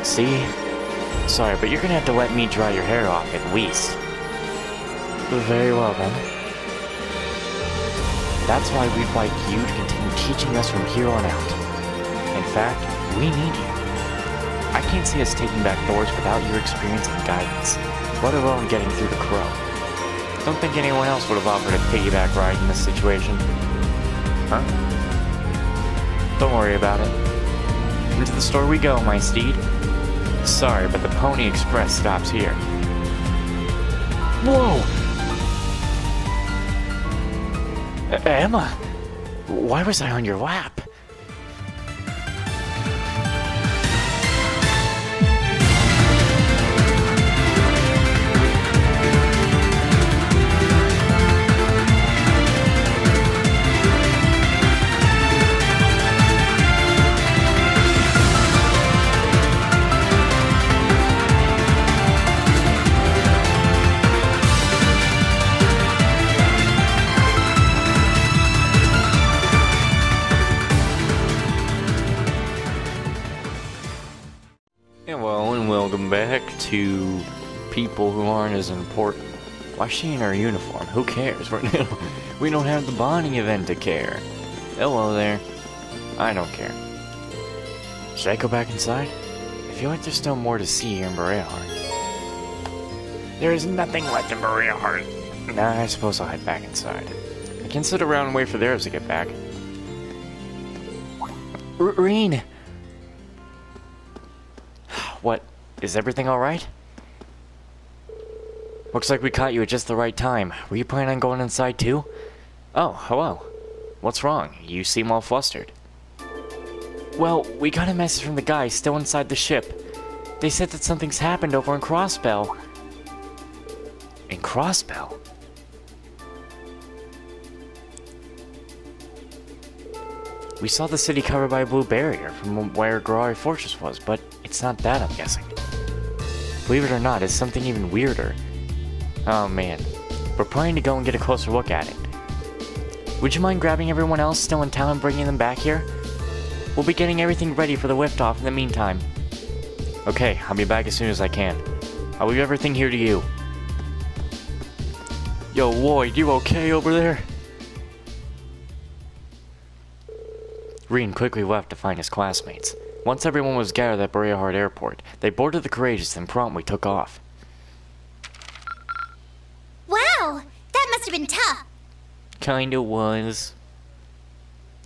See? Sorry, but you're gonna have to let me dry your hair off at least. Very well then. That's why we'd like you to continue teaching us from here on out. In fact, we need you. I can't see us taking back doors without your experience and guidance, let alone getting through the crow. Don't think anyone else would have offered a piggyback ride in this situation. Huh? Don't worry about it. Into the store we go, my steed. Sorry, but the Pony Express stops here. Whoa! Emma! Why was I on your lap? Hello and welcome back to people who aren't as important. Why is she in her uniform? Who cares? We don't have the bonding event to care. Hello there. I don't care. Should I go back inside? I feel like there's still more to see here in Barea Har. There is nothing left in Barea Har. Nah, I suppose I'll head back inside. I can sit around and wait for theirs to get back. Reen! What? Is everything alright? Looks like we caught you at just the right time. Were you planning on going inside too? Oh, hello. What's wrong? You seem all flustered. Well, we got a message from the guys still inside the ship. They said that something's happened over in Crosstown. In Crosstown? We saw the city covered by a blue barrier from where Barea Fortress was, but it's not that, I'm guessing. Believe it or not, it's something even weirder. Oh man, we're planning to go and get a closer look at it. Would you mind grabbing everyone else still in town and bringing them back here? We'll be getting everything ready for the liftoff in the meantime. Okay, I'll be back as soon as I can. I'll leave everything here to you. Yo, Lloyd, you okay over there? Reen quickly left to find his classmates. Once everyone was gathered at Barea Har Airport, they boarded the Courageous and promptly took off. Wow! That must have been tough! Kinda was.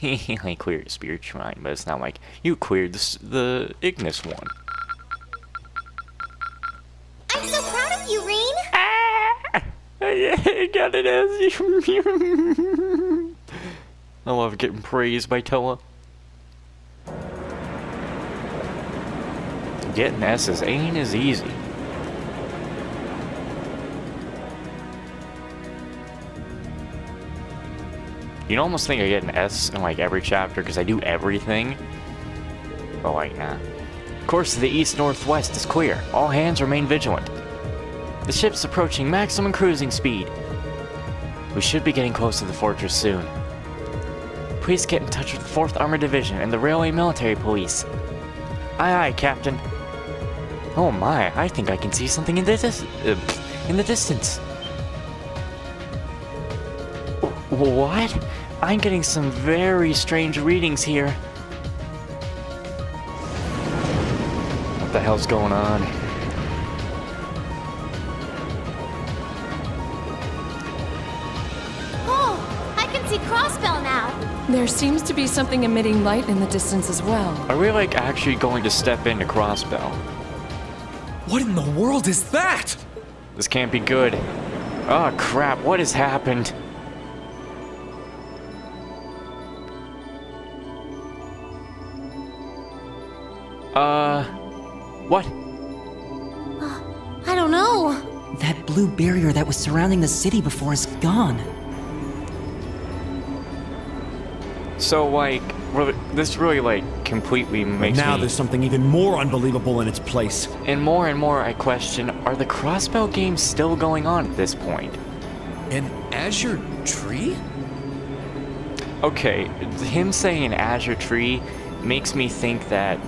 I cleared the Spirit Shrine, but it's not like you cleared the Ignis one. I'm so proud of you, Reen! Ah! I got it as I love getting praised by Toa. Getting S's ain't as easy. You'd almost think I get an S in like every chapter because I do everything. But like, nah. Course to the east-northwest is clear. All hands remain vigilant. The ship's approaching maximum cruising speed. We should be getting close to the fortress soon. Please get in touch with the 4th Armored Division and the Railway Military Police. Aye, aye, Captain. Oh my, I think I can see something in the distance. What? I'm getting some very strange readings here. What the hell's going on? Oh, I can see Crosstown now! There seems to be something emitting light in the distance as well. Are we like actually going to step into Crosstown? What in the world is that? This can't be good. Oh crap, what has happened? What? I don't know. That blue barrier that was surrounding the city before is gone. So, like, this really, like, completely makes Now me... there's something even more unbelievable in its place. And more I question, are the Crossbow games still going on at this point? An Azure Tree? Okay, him saying Azure Tree makes me think that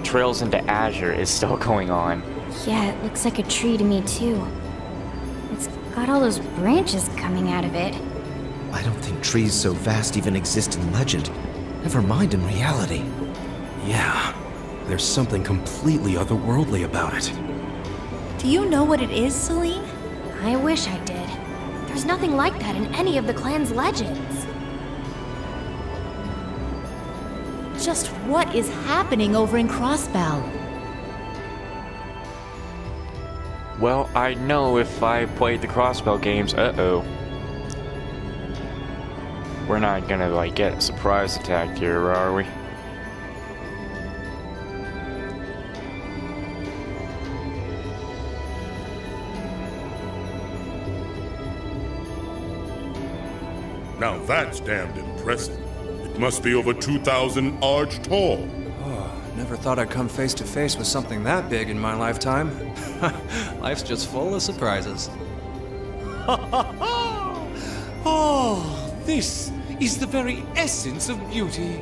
Trails into Azure is still going on. Yeah, it looks like a tree to me, too. It's got all those branches coming out of it. I don't think trees so vast even exist in legend. Never mind in reality. Yeah, there's something completely otherworldly about it. Do you know what it is, Celine? I wish I did. There's nothing like that in any of the clan's legends. Just what is happening over in Crosstown? Well, I know if I played the Crossbell games, uh-oh. We're not gonna, like, get a surprise attack here, are we? Now that's damned impressive. It must be over 2,000 arch tall. Oh, never thought I'd come face to face with something that big in my lifetime. Life's just full of surprises. Oh, this is the very essence of beauty.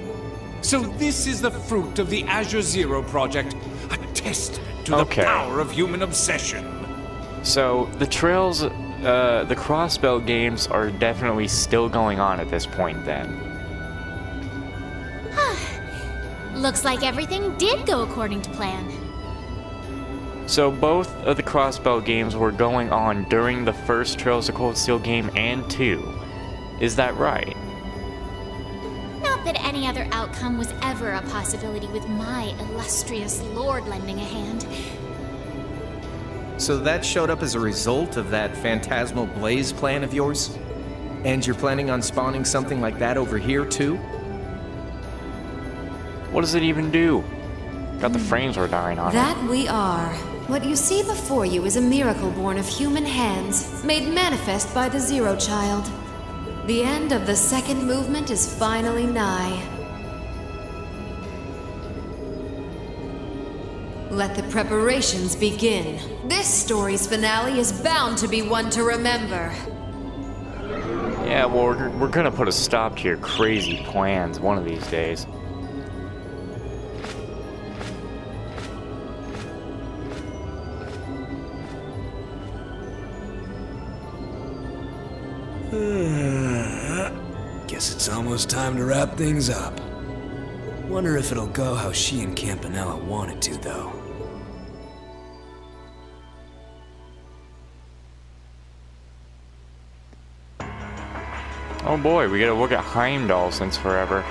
So this is the fruit of the Azure Zero project, a testament to the power of human obsession. So, the Trails, the Crossbell games are definitely still going on at this point then. Looks like everything did go according to plan. So both of the Crossbell games were going on during the first Trails of Cold Steel game and 2. Is that right? Not that any other outcome was ever a possibility with my illustrious lord lending a hand. So that showed up as a result of that phantasmal blaze plan of yours? And you're planning on spawning something like that over here too? What does it even do? Got the frames were dying on it. That we are. What you see before you is a miracle born of human hands, made manifest by the Zero Child. The end of the second movement is finally nigh. Let the preparations begin. This story's finale is bound to be one to remember. Yeah, well, we're gonna put a stop to your crazy plans one of these days. Guess it's almost time to wrap things up. Wonder if it'll go how she and Campanella wanted to, though. Oh boy, we gotta look at Heimdal since forever.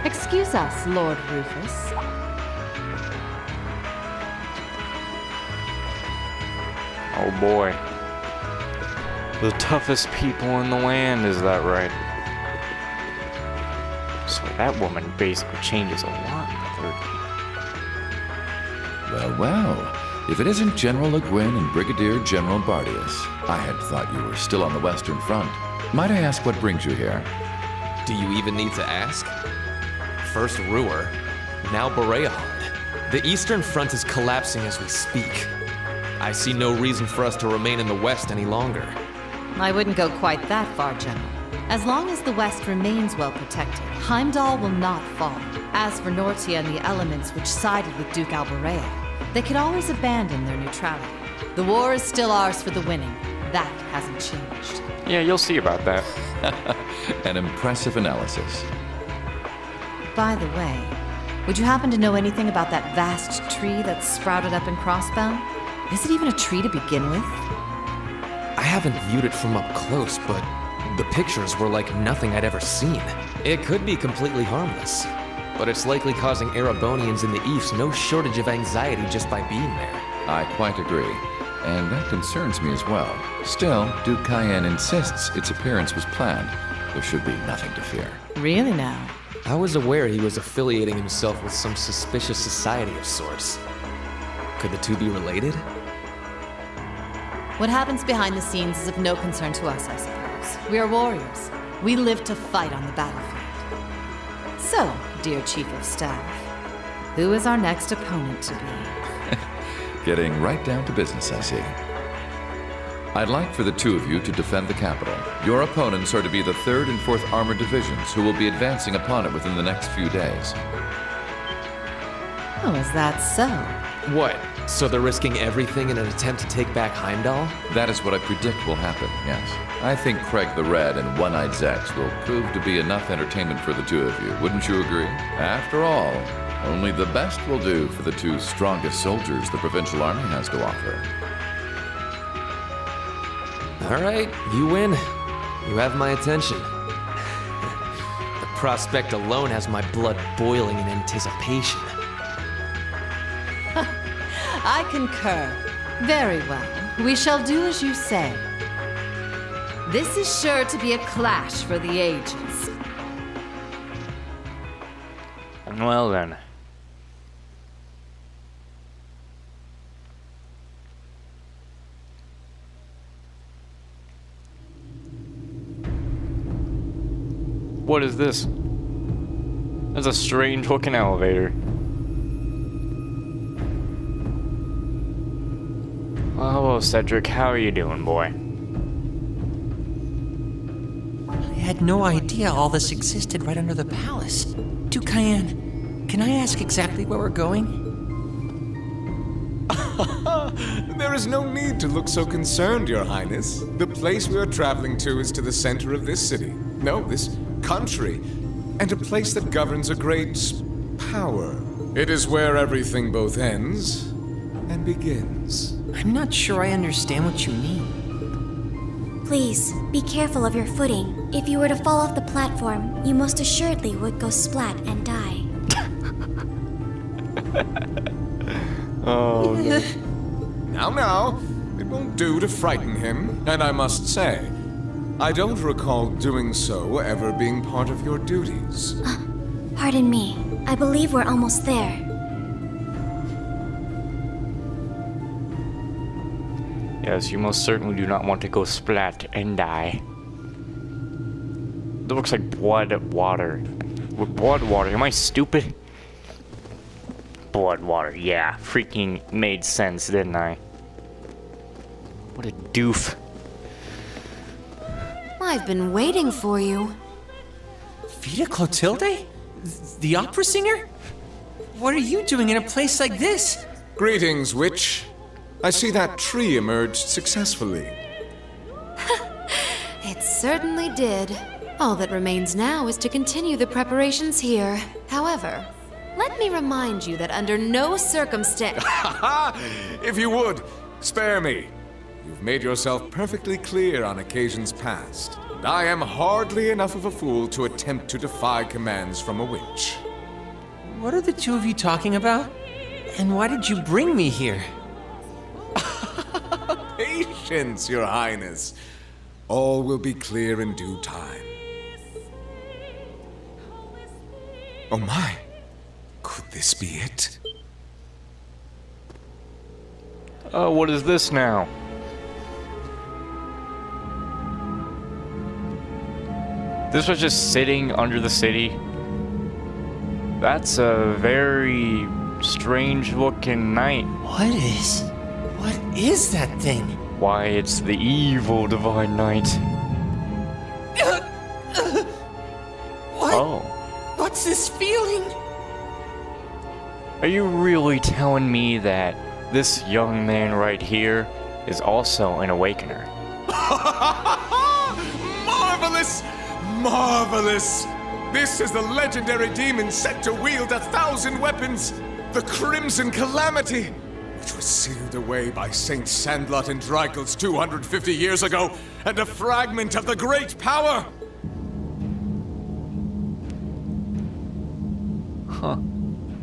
Excuse us, Lord Rufus. Oh boy. The toughest people in the land, is that right? So that woman basically changes a lot in the third game. Well, well. If it isn't General Le Guin and Brigadier General Bardius, I had thought you were still on the Western Front. Might I ask what brings you here? Do you even need to ask? First Ruhr, now Barea Har. The Eastern Front is collapsing as we speak. I see no reason for us to remain in the West any longer. I wouldn't go quite that far, General. As long as the West remains well protected, Heimdal will not fall. As for Nortia and the elements which sided with Duke Barea, they could always abandon their neutrality. The war is still ours for the winning. That hasn't changed. Yeah, you'll see about that. An impressive analysis. By the way, would you happen to know anything about that vast tree that's sprouted up in Crosstown? Is it even a tree to begin with? I haven't viewed it from up close, but the pictures were like nothing I'd ever seen. It could be completely harmless, but it's likely causing Erebonians in the East no shortage of anxiety just by being there. I quite agree, and that concerns me as well. Still, Duke Cayenne insists its appearance was planned. There should be nothing to fear. Really now? I was aware he was affiliating himself with some suspicious society of sorts. Could the two be related? What happens behind the scenes is of no concern to us, I suppose. We are warriors. We live to fight on the battlefield. So, dear Chief of Staff, who is our next opponent to be? Getting right down to business, I see. I'd like for the two of you to defend the capital. Your opponents are to be the 3rd and 4th Armored Divisions, who will be advancing upon it within the next few days. Oh, is that so? What? So they're risking everything in an attempt to take back Heimdal? That is what I predict will happen, yes. I think Craig the Red and One-Eyed Zex will prove to be enough entertainment for the two of you. Wouldn't you agree? After all, only the best will do for the two strongest soldiers the Provincial Army has to offer. All right, you win. You have my attention. The prospect alone has my blood boiling in anticipation. I concur. Very well. We shall do as you say. This is sure to be a clash for the ages. Well then. What is this? That's a strange looking elevator. Well, hello, Cedric. How are you doing, boy? I had no idea all this existed right under the palace. Duke Cayenne, can I ask exactly where we're going? There is no need to look so concerned, Your Highness. The place we are traveling to is to the center of this city. No, this country. And a place that governs a great power. It is where everything both ends and begins. I'm not sure I understand what you mean. Please, be careful of your footing. If you were to fall off the platform, you most assuredly would go splat and die. Oh, no. Now, it won't do to frighten him, and I must say, I don't recall doing so ever being part of your duties. Pardon me. I believe we're almost there. Yes, you most certainly do not want to go splat and die. That looks like blood water. Blood water, am I stupid? Blood water, yeah. Freaking made sense, didn't I? What a doof. I've been waiting for you. Vita Clotilde? The opera singer? What are you doing in a place like this? Greetings, witch. I see that tree emerged successfully. It certainly did. All that remains now is to continue the preparations here. However, let me remind you that under no circumstance... If you would, spare me. You've made yourself perfectly clear on occasions past, and I am hardly enough of a fool to attempt to defy commands from a witch. What are the two of you talking about? And why did you bring me here? Patience, Your Highness. All will be clear in due time. Oh my. Could this be it? What is this now? This was just sitting under the city. That's a very strange looking knight. What is that thing? Why, it's the evil Divine Knight. What? Oh. What's this feeling? Are you really telling me that this young man right here is also an awakener? Marvelous! Marvelous! This is the legendary demon said to wield 1,000 weapons, the Crimson Calamity, which was sealed away by Saint Sandlot and Dreikel's 250 years ago, and a fragment of the great power! Huh.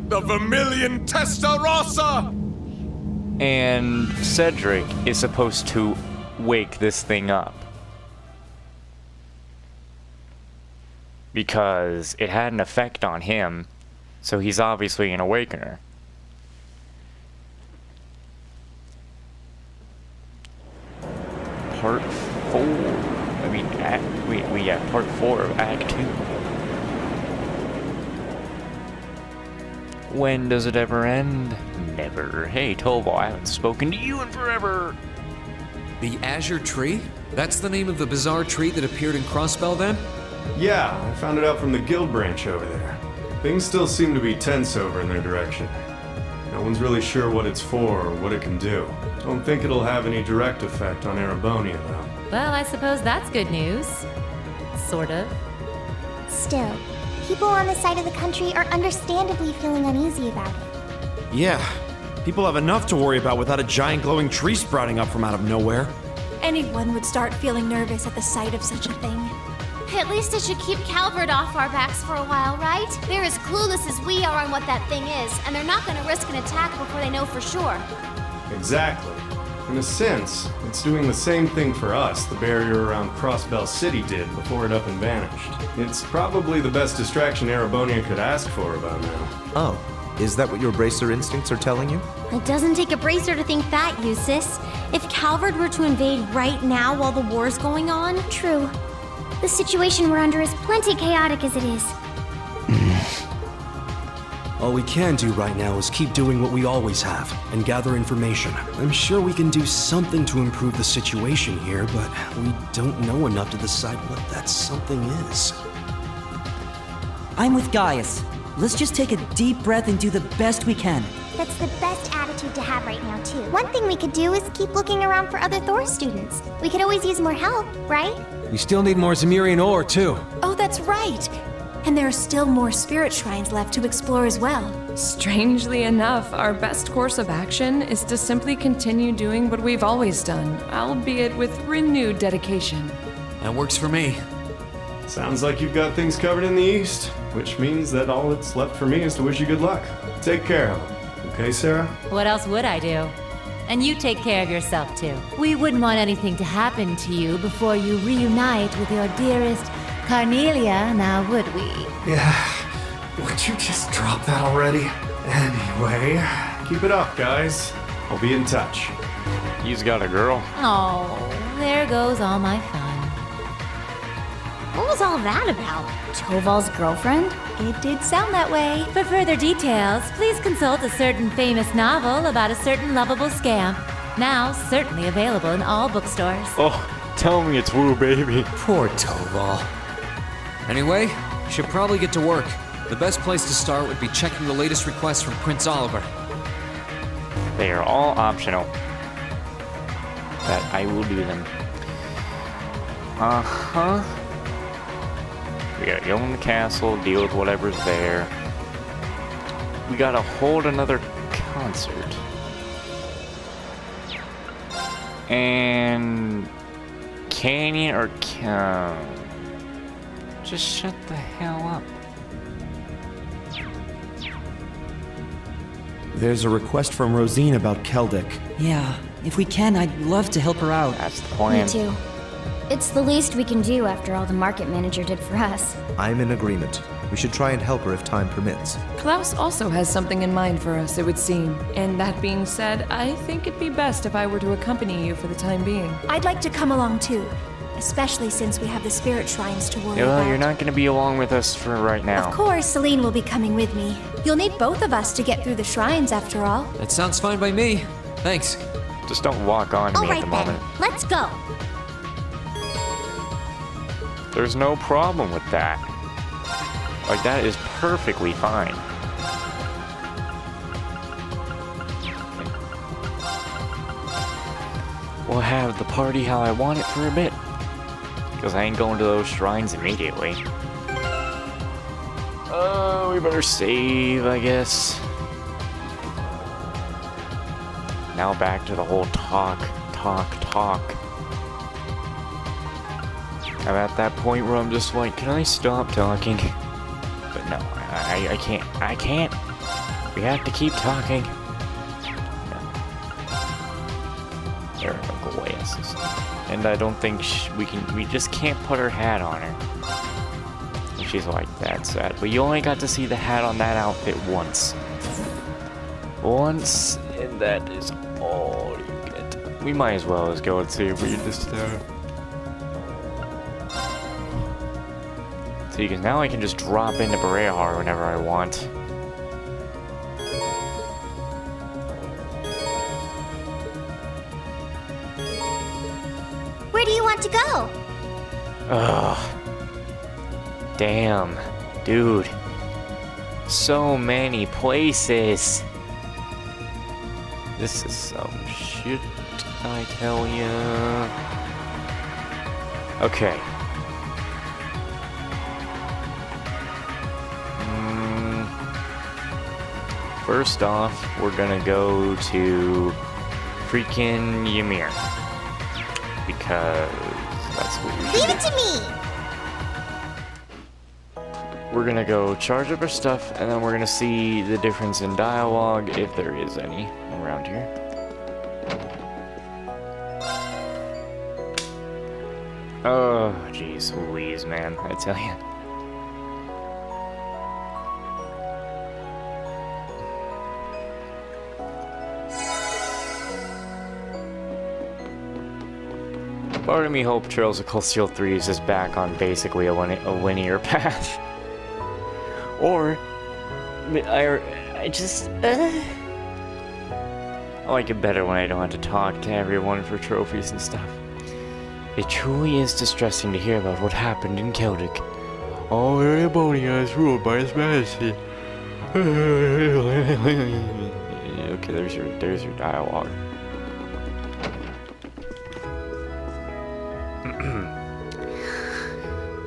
The Vermilion Testarossa! And Cedric is supposed to wake this thing up. Because it had an effect on him, so he's obviously an awakener. When does it ever end? Never. Hey, Toval, I haven't spoken to you in forever. The Azure Tree? That's the name of the bizarre tree that appeared in Crossbell then? Yeah, I found it out from the guild branch over there. Things still seem to be tense over in their direction. No one's really sure what it's for or what it can do. Don't think it'll have any direct effect on Erebonia, though. Well, I suppose that's good news. Sort of. Still, people on this side of the country are understandably feeling uneasy about it. Yeah, people have enough to worry about without a giant glowing tree sprouting up from out of nowhere. Anyone would start feeling nervous at the sight of such a thing. At least it should keep Calvert off our backs for a while, right? They're as clueless as we are on what that thing is, and they're not gonna risk an attack before they know for sure. Exactly. In a sense, it's doing the same thing for us the barrier around Crossbell City did before it up and vanished. It's probably the best distraction Erebonia could ask for about now. Oh, is that what your bracer instincts are telling you? It doesn't take a bracer to think that, Eustace. If Calvert were to invade right now while the war's going on... True. The situation we're under is plenty chaotic as it is. All we can do right now is keep doing what we always have, and gather information. I'm sure we can do something to improve the situation here, but we don't know enough to decide what that something is. I'm with Gaius. Let's just take a deep breath and do the best we can. That's the best attitude to have right now, too. One thing we could do is keep looking around for other Thor students. We could always use more help, right? We still need more Zemirian ore, too. Oh, that's right. And there are still more spirit shrines left to explore as well. Strangely enough, our best course of action is to simply continue doing what we've always done, albeit with renewed dedication. That works for me. Sounds like you've got things covered in the east, which means that all that's left for me is to wish you good luck. Take care of them. Okay, Sarah? What else would I do? And you take care of yourself, too. We wouldn't want anything to happen to you before you reunite with your dearest Carnelia, now would we? Yeah. Would you just drop that already? Anyway, keep it up, guys. I'll be in touch. He's got a girl. Oh, there goes all my fun. What was all that about? Toval's girlfriend? It did sound that way. For further details, please consult a certain famous novel about a certain lovable scamp. Now certainly available in all bookstores. Oh, tell me it's Woo, baby. Poor Toval. Anyway, should probably get to work. The best place to start would be checking the latest requests from Prince Oliver. They are all optional. But I will do them. Uh-huh. We gotta go in the castle, deal with whatever's there. We gotta hold another concert. And... Canyon or... Just shut the hell up. There's a request from Rosine about Keldic. Yeah, if we can, I'd love to help her out. That's the plan. Me too. It's the least we can do after all the market manager did for us. I'm in agreement. We should try and help her if time permits. Klaus also has something in mind for us, it would seem. And that being said, I think it'd be best if I were to accompany you for the time being. I'd like to come along too, especially since we have the spirit shrines to worry Well, about. you're not gonna be along with us for right now. Of course, Celine will be coming with me. You'll need both of us to get through the shrines after all. That sounds fine by me. Thanks. Just don't walk on me at the moment. Let's go. There's no problem with that. Like, that is perfectly fine. We'll have the party how I want it for a bit. Because I ain't going to those shrines immediately. Oh, we better save, I guess. Now back to the whole talk. I'm at that point where I'm just like, can I stop talking? But no, I can't. We have to keep talking. There are no glasses. And I don't think we just can't put her hat on her. And she's like, that's sad. But you only got to see the hat on that outfit once. Once, and that is all you get. We might as well go and see if we can just, See, because now I can just drop into Barea Har whenever I want. want to go? Ugh. Damn. Dude. So many places. This is some shit, I tell ya. Okay. First off, we're gonna go to freaking Ymir. Because that's what we Leave it to me! We're gonna go charge up our stuff, and then we're gonna see the difference in dialogue, if there is any, around here. Oh, jeez Louise, man, I tell ya. Part of me hope Trails of Cold Steel 3 is just back on basically a linear path. Or, I just, I like it better when I don't have to talk to everyone for trophies and stuff. It truly is distressing to hear about what happened in Celtic. All Arabonia is ruled by His Majesty. Okay, there's your dialogue.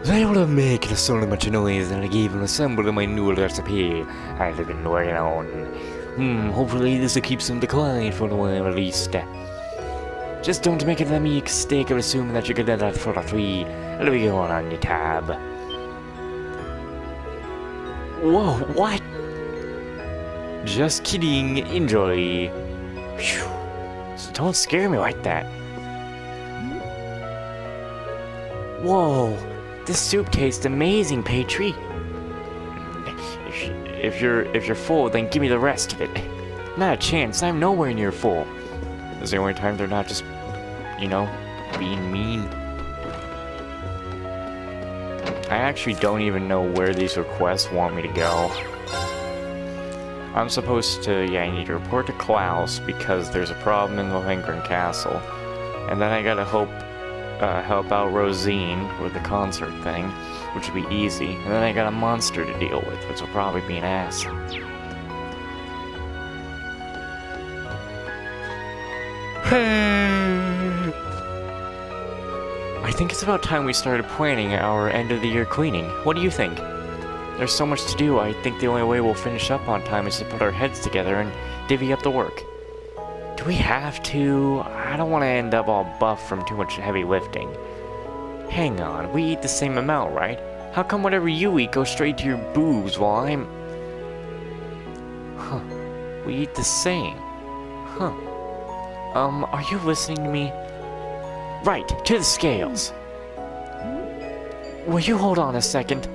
They would have made so much noise that I gave them assembled my new recipe I've been working on. Hopefully this will keep some decline for a while at least. Just don't make the mistake of assuming that you could get that for free. It'll be going on your tab. Whoa, what? Just kidding, enjoy. Whew. So don't scare me like that. Whoa. This soup tastes amazing, Patri. If you're full, then give me the rest of it. Not a chance. I'm nowhere near full. This is the only time they're not just, you know, being mean. I actually don't even know where these requests want me to go. I'm supposed to, I need to report to Klaus because there's a problem in the Lengren Castle, and then I gotta help out Rosine with the concert thing, which will be easy, and then I got a monster to deal with, which will probably be an ass. I think it's about time we started planning our end-of-the-year cleaning. What do you think? There's so much to do, I think the only way we'll finish up on time is to put our heads together and divvy up the work. Do we have to? I don't want to end up all buff from too much heavy lifting. Hang on, we eat the same amount, right? How come whatever you eat goes straight to your boobs while I'm... Huh. We eat the same. Huh. Are you listening to me? Right, to the scales. Will you hold on a second?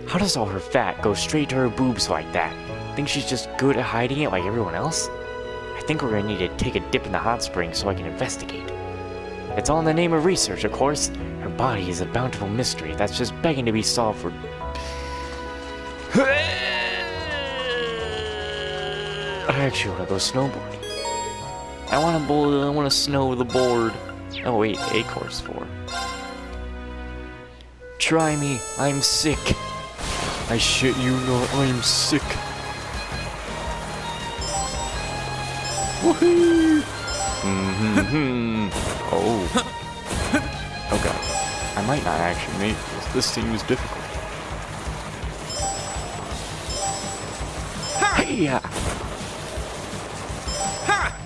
How does all her fat go straight to her boobs like that? Think she's just good at hiding it like everyone else? I think we're gonna need to take a dip in the hot spring so I can investigate. It's all in the name of research, of course. Her body is a bountiful mystery that's just begging to be solved for... I actually want to go snowboarding. I want to snow the board. Oh wait, Acor's for. Try me, I'm sick. I shit you not, I'm sick. Woohoo! Oh. Oh god. I might not actually make this. This seems difficult. Hey-ya!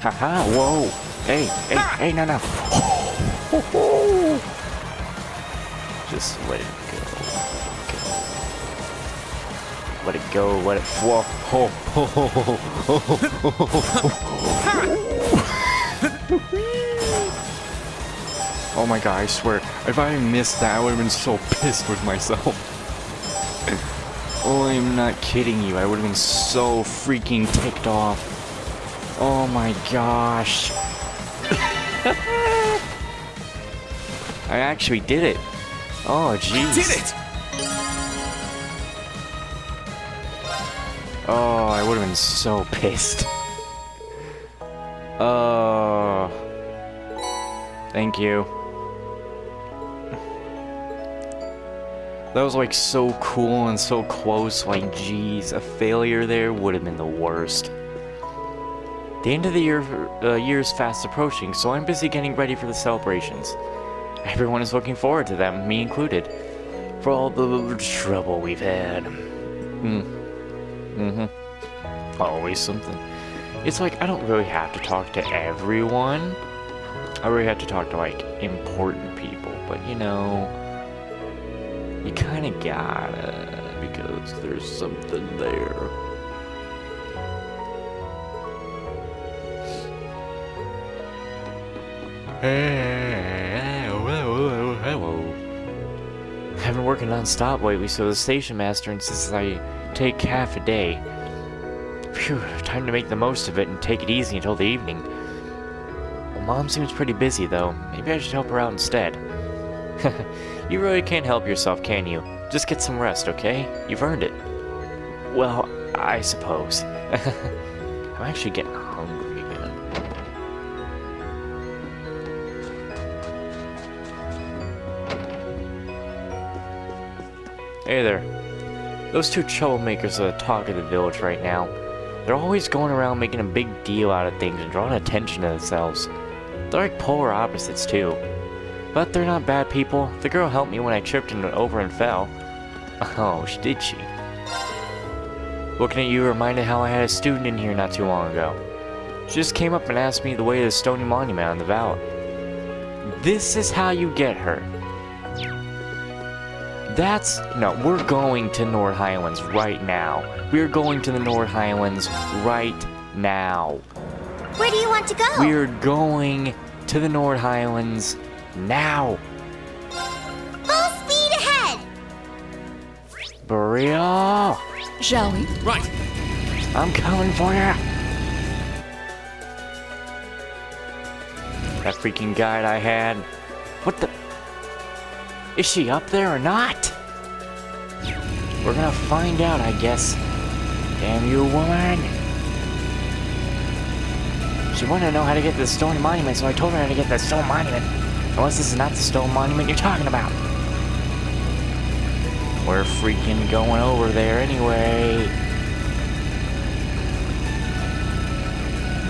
Haha, whoa! Hey, no. Just let it go. Let it go, let it whoa. Oh my god, I swear, if I missed that, I would have been so pissed with myself. Oh, I'm not kidding you, I would have been so freaking ticked off. Oh my gosh. I actually did it. Oh jeez. I did it! Oh, I would have been so pissed. Thank you. That was like so cool and so close. Like, geez, a failure there would have been the worst. The end of the year is fast approaching, so I'm busy getting ready for the celebrations. Everyone is looking forward to them, me included, for all the trouble we've had. Always something. It's like I don't really have to talk to everyone. I really have to talk to like important people, but you know, you kind of gotta, because there's something there. Hello. I've been working non-stop lately, so the station master insists I take half a day. Phew, time to make the most of it and take it easy until the evening. Well, Mom seems pretty busy, though. Maybe I should help her out instead. You really can't help yourself, can you? Just get some rest, okay? You've earned it. Well, I suppose. I'm actually getting hungry again. Hey there. Those two troublemakers are the talk of the village right now. They're always going around making a big deal out of things and drawing attention to themselves. They're like polar opposites, too. But they're not bad people. The girl helped me when I tripped over and fell. Oh, did she? Looking at you reminded how I had a student in here not too long ago. She just came up and asked me the way to the stony monument on the valley. This is how you get her. No, we're going to North Highlands right now. We're going to the North Highlands right now. Where do you want to go? We're going to the North Highlands now. Full speed ahead! Barea! Shall we? Right. I'm coming for ya! That freaking guide I had. What the? Is she up there or not? We're gonna find out, I guess. Damn you, woman! She wanted to know how to get to the stone monument, so I told her how to get to the stone monument. Unless this is not the stone monument you're talking about. We're freaking going over there anyway.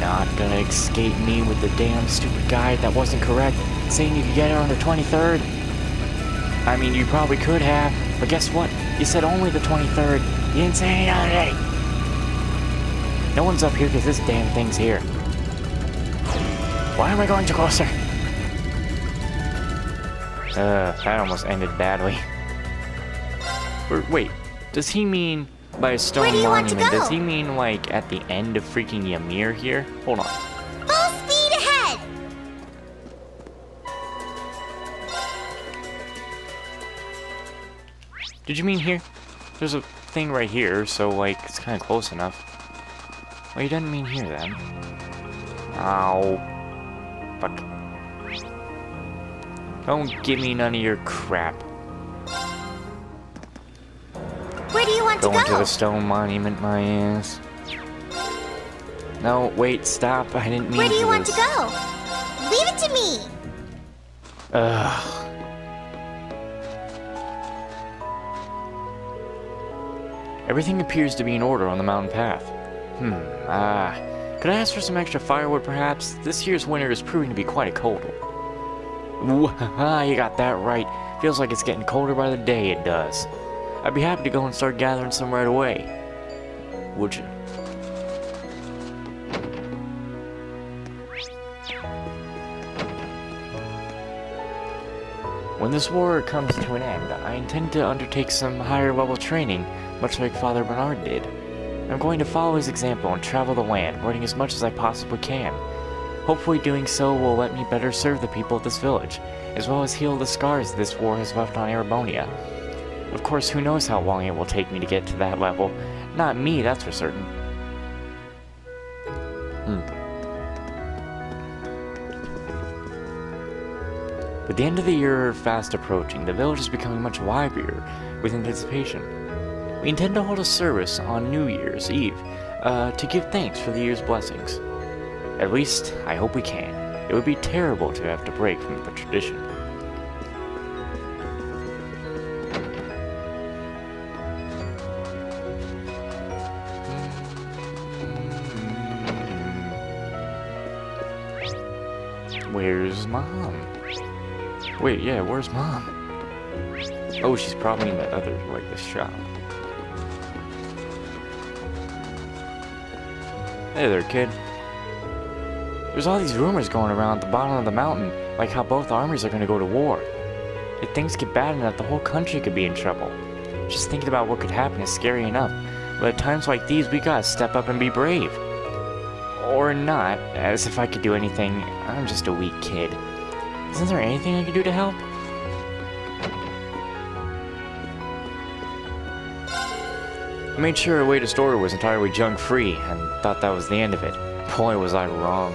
Not gonna escape me with the damn stupid guide that wasn't correct, saying you could get her on the 23rd. I mean, you probably could have, but guess what? You said only the 23rd. You didn't say any other day. No one's up here because this damn thing's here. Why am I going too closer? That almost ended badly. Wait, does he mean by a stone monument? Does he mean like at the end of freaking Ymir here? Hold on. Full speed ahead! Did you mean here? There's a thing right here, so like it's kind of close enough. Well, you didn't mean here then. Ow. Fuck. Don't give me none of your crap. Where do you want to go? Going to the stone monument, my ass. No, wait, stop. I didn't mean Where do you want this. to go? Leave it to me! Ugh. Everything appears to be in order on the mountain path. Could I ask for some extra firewood, perhaps? This year's winter is proving to be quite a cold one. You got that right. Feels like it's getting colder by the day, it does. I'd be happy to go and start gathering some right away. Would you? When this war comes to an end, I intend to undertake some higher level training, much like Father Bernard did. I'm going to follow his example and travel the land, learning as much as I possibly can. Hopefully doing so will let me better serve the people of this village, as well as heal the scars this war has left on Erebonia. Of course, who knows how long it will take me to get to that level. Not me, that's for certain. With the end of the year fast approaching, the village is becoming much livelier with anticipation. We intend to hold a service on New Year's Eve to give thanks for the year's blessings. At least, I hope we can. It would be terrible to have to break from the tradition. Where's Mom? Wait, yeah, where's Mom? Oh, she's probably in that other, like, the shop. Hey there, kid. There's all these rumors going around at the bottom of the mountain, like how both armies are gonna go to war. If things get bad enough, the whole country could be in trouble. Just thinking about what could happen is scary enough, but at times like these, we gotta step up and be brave. Or not, as if I could do anything. I'm just a weak kid. Isn't there anything I could do to help? I made sure her way to store was entirely junk-free, and thought that was the end of it. Boy, was I wrong.